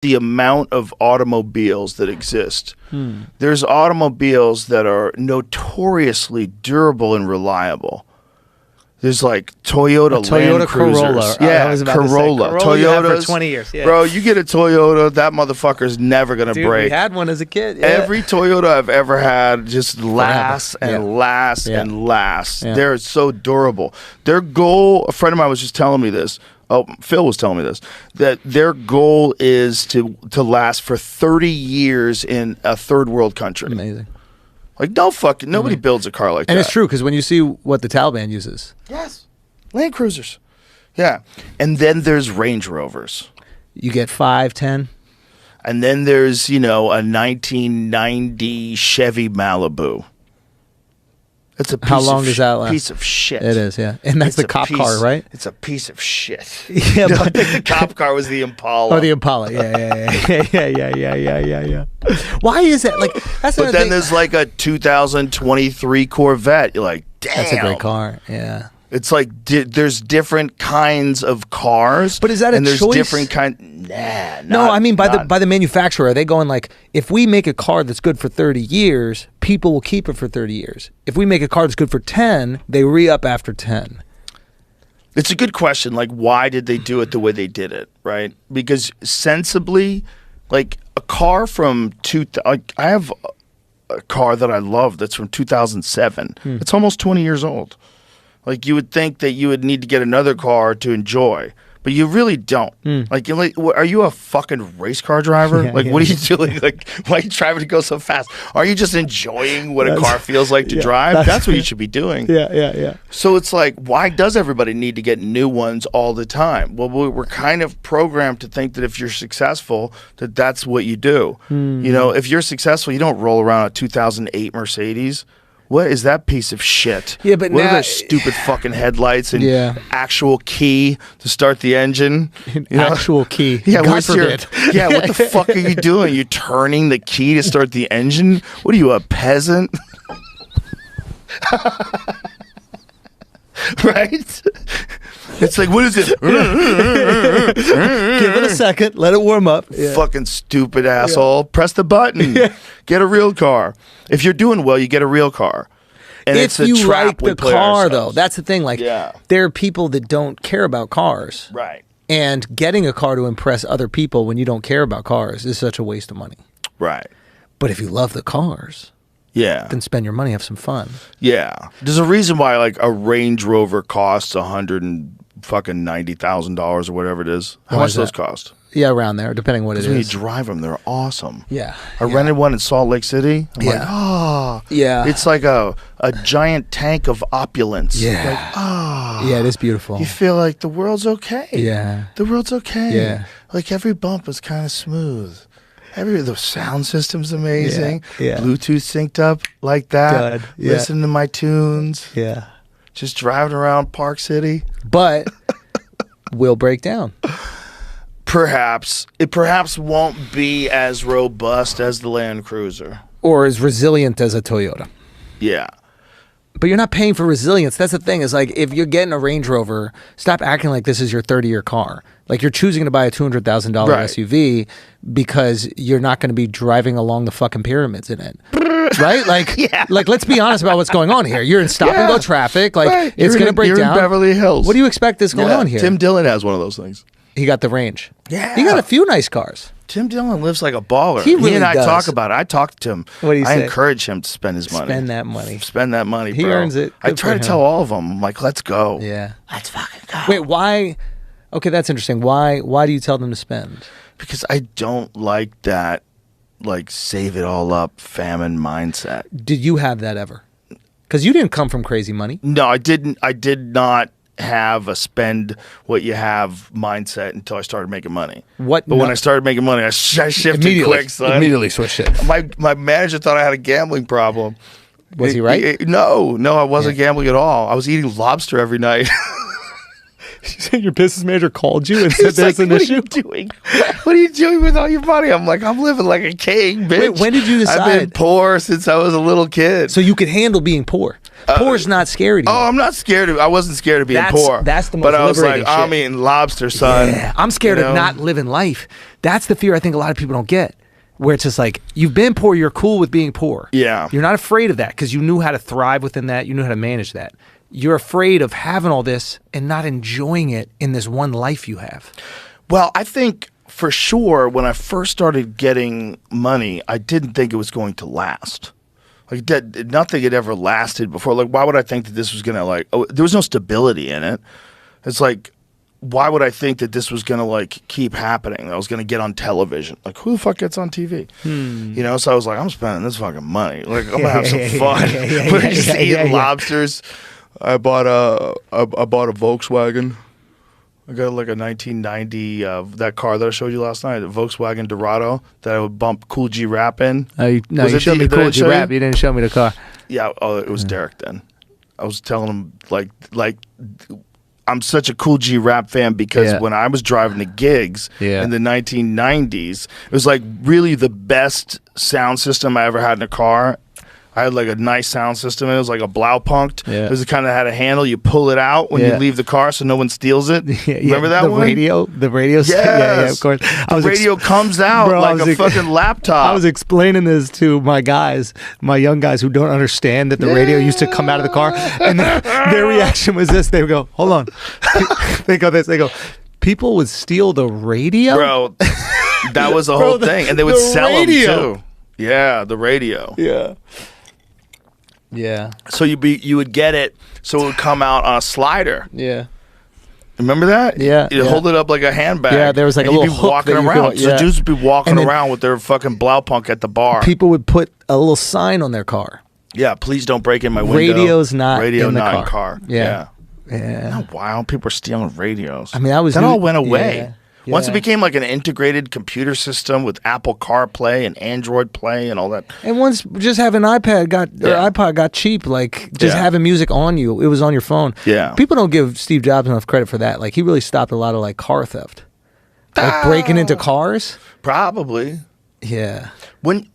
the amount of automobiles that exist. There's automobiles that are notoriously durable and reliable. There's like Toyota Land Cruisers. Corolla. Yeah, Corolla. Toyotas. For 20 years. Yeah. Bro, you get a Toyota, that motherfucker's never going to break. We had one as a kid. Yeah. Every Toyota I've ever had just lasts and lasts and lasts. Yeah. They're so durable. Their goal, a friend of mine was just telling me this. Oh, Phil was telling me this, that their goal is to last for 30 years in a third world country. Amazing. Like, nobody builds a car like that. And it's true, because when you see what the Taliban uses. Yes. Land Cruisers. Yeah. And then there's Range Rovers. You get 5, 10. And then there's, a 1990 Chevy Malibu. It's a piece How long does that last? Piece of shit. It is, yeah. And that's the cop car, right? It's a piece of shit. Yeah, I but think the cop car was the Impala. Oh, the Impala. Yeah. Why is that? Like, that's But another then thing. there's like a 2023 Corvette. You're like, damn. That's a great car. Yeah. It's like there's different kinds of cars. But is that a and there's choice? different kind. Nah. No, I mean by the manufacturer. Are they going like, if we make a car that's good for 30 years, people will keep it for 30 years. If we make a car that's good for 10, they re-up after 10. It's a good question. Like, why did they do it the way they did it? Right? Because sensibly, like a car from I have a car that I love that's from 2007. It's almost 20 years old. Like, you would think that you would need to get another car to enjoy, but you really don't. Like, are you a fucking race car driver? Yeah, what are you doing? Like, why are you driving to go so fast? Are you just enjoying what a car feels like to drive? That's what you should be doing. Yeah. So it's like, why does everybody need to get new ones all the time? Well, we're kind of programmed to think that if you're successful, that's what you do. If you're successful, you don't roll around a 2008 Mercedes. What is that piece of shit? Yeah, but what now, are those stupid fucking headlights and actual key to start the engine? Actual key. Yeah, God forbid. What the fuck are you doing? You turning the key to start the engine? What are you, a peasant? Right? It's like, what is it? Give it a second. Let it warm up. Yeah. Fucking stupid asshole. Press the button. Get a real car. If you're doing well, you get a real car. And if it's a you trap like we the play car, ourselves. though, that's the thing. Like, there are people that don't care about cars. Right. And getting a car to impress other people when you don't care about cars is such a waste of money. Right. But if you love the cars, then spend your money, have some fun. Yeah. There's a reason why like a Range Rover costs $190,000 or whatever it is. How much do those cost? Yeah, around there, depending what it is. When you drive them, they're awesome. Yeah. I rented one in Salt Lake City. I'm like, yeah. It's like a giant tank of opulence. Yeah. Like, yeah, it is beautiful. You feel like the world's okay. Yeah. The world's okay. Yeah. Like every bump is kind of smooth. The sound system's amazing. Yeah. Bluetooth synced up like that. Good. Yeah. Listen to my tunes. Yeah. Just driving around Park City. But will break down. Perhaps. It perhaps won't be as robust as the Land Cruiser. Or as resilient as a Toyota. Yeah. But you're not paying for resilience. That's the thing. Is like, if you're getting a Range Rover, stop acting like this is your 30-year car. Like, you're choosing to buy a $200,000 SUV because you're not going to be driving along the fucking pyramids in it. Right? Like, like, let's be honest about what's going on here. You're in stop-and-go traffic. Like, it's going to break down. You're in Beverly Hills. What do you expect is going on here? Tim Dillon has one of those things. He got the Range. Yeah. He got a few nice cars. Tim Dillon lives like a baller. He really and I does. talk about it. I talk to him. What do you say? I encourage him to spend his money. Spend that money. Spend that money, He bro. earns it. I Good try for to him. tell all of them, I'm like, let's go. Yeah. Let's fucking go. Wait, why? Okay, that's interesting. Why do you tell them to spend? Because I don't like that, like, save it all up famine mindset. Did you have that ever? Because you didn't come from crazy money. No, I didn't. I did not have a spend what you have mindset until I started making money. But when I started making money, I shifted quick, son. Immediately switched it. My manager thought I had a gambling problem. Was he right? No, I wasn't gambling at all. I was eating lobster every night. Your business manager called you and said there's an issue? What are you doing? What are you doing with all your money? I'm like, I'm living like a king, bitch. Wait, when did you decide? I've been poor since I was a little kid. So you could handle being poor. Poor's not scary to you. Oh, I'm not scared I wasn't scared of being poor. That's the most But I was like, liberating I'm shit. eating lobster, son. Yeah, I'm scared You know? of not living life. That's the fear I think a lot of people don't get. Where it's just like, you've been poor, you're cool with being poor. Yeah. You're not afraid of that because you knew how to thrive within that. You knew how to manage that. You're afraid of having all this and not enjoying it in this one life you have. Well, I think for sure when I first started getting money, I didn't think it was going to last. Like nothing had ever lasted before. Like, why would I think that this was gonna there was no stability in it. It's like, why would I think that this was gonna like keep happening? I was gonna get on television. Like, who the fuck gets on TV? You know, so I was like, I'm spending this fucking money. Like, I'm gonna have some fun. We're just eating lobsters. I bought a Volkswagen. I got like a 1990 that car that I showed you last night, a Volkswagen Dorado that I would bump Cool G Rap in. You showed me Cool G Rap. You didn't show me the car. Yeah, it was Derek then. I was telling him like I'm such a Cool G Rap fan because when I was driving the gigs in the 1990s, it was like really the best sound system I ever had in a car. I had like a nice sound system. It was like a Blaupunkt. It was kind of had a handle. You pull it out when you leave the car so no one steals it. Remember that the one? The radio. Yes. Yeah, of course. The radio comes out like a fucking laptop. I was explaining this to my guys, my young guys who don't understand that the radio used to come out of the car. And their reaction was this. They would go, hold on. They go this. They go, people would steal the radio? Bro, that was the whole thing. And they would sell them too. Yeah, the radio. Yeah. Yeah. So you would get it, so it would come out on a slider. Yeah. Remember that? Yeah. You hold it up like a handbag. Yeah, there was like a little hook walking that you around. could- So yeah. dudes would be walking And then- around with their fucking Blaupunk at the bar. People would put a little sign on their car. Yeah, please don't break in my window. Radio's not Radio in the not car. in Yeah. Yeah. Yeah. Not wild. People are stealing radios. I mean, that all went away. Yeah. Once it Yeah. became like an integrated computer system with Apple CarPlay and Android Play and all that. And once just having iPod got cheap, like just having music on you, it was on your phone. Yeah. People don't give Steve Jobs enough credit for that. Like he really stopped a lot of like car theft. Like breaking into cars. Probably. Yeah. When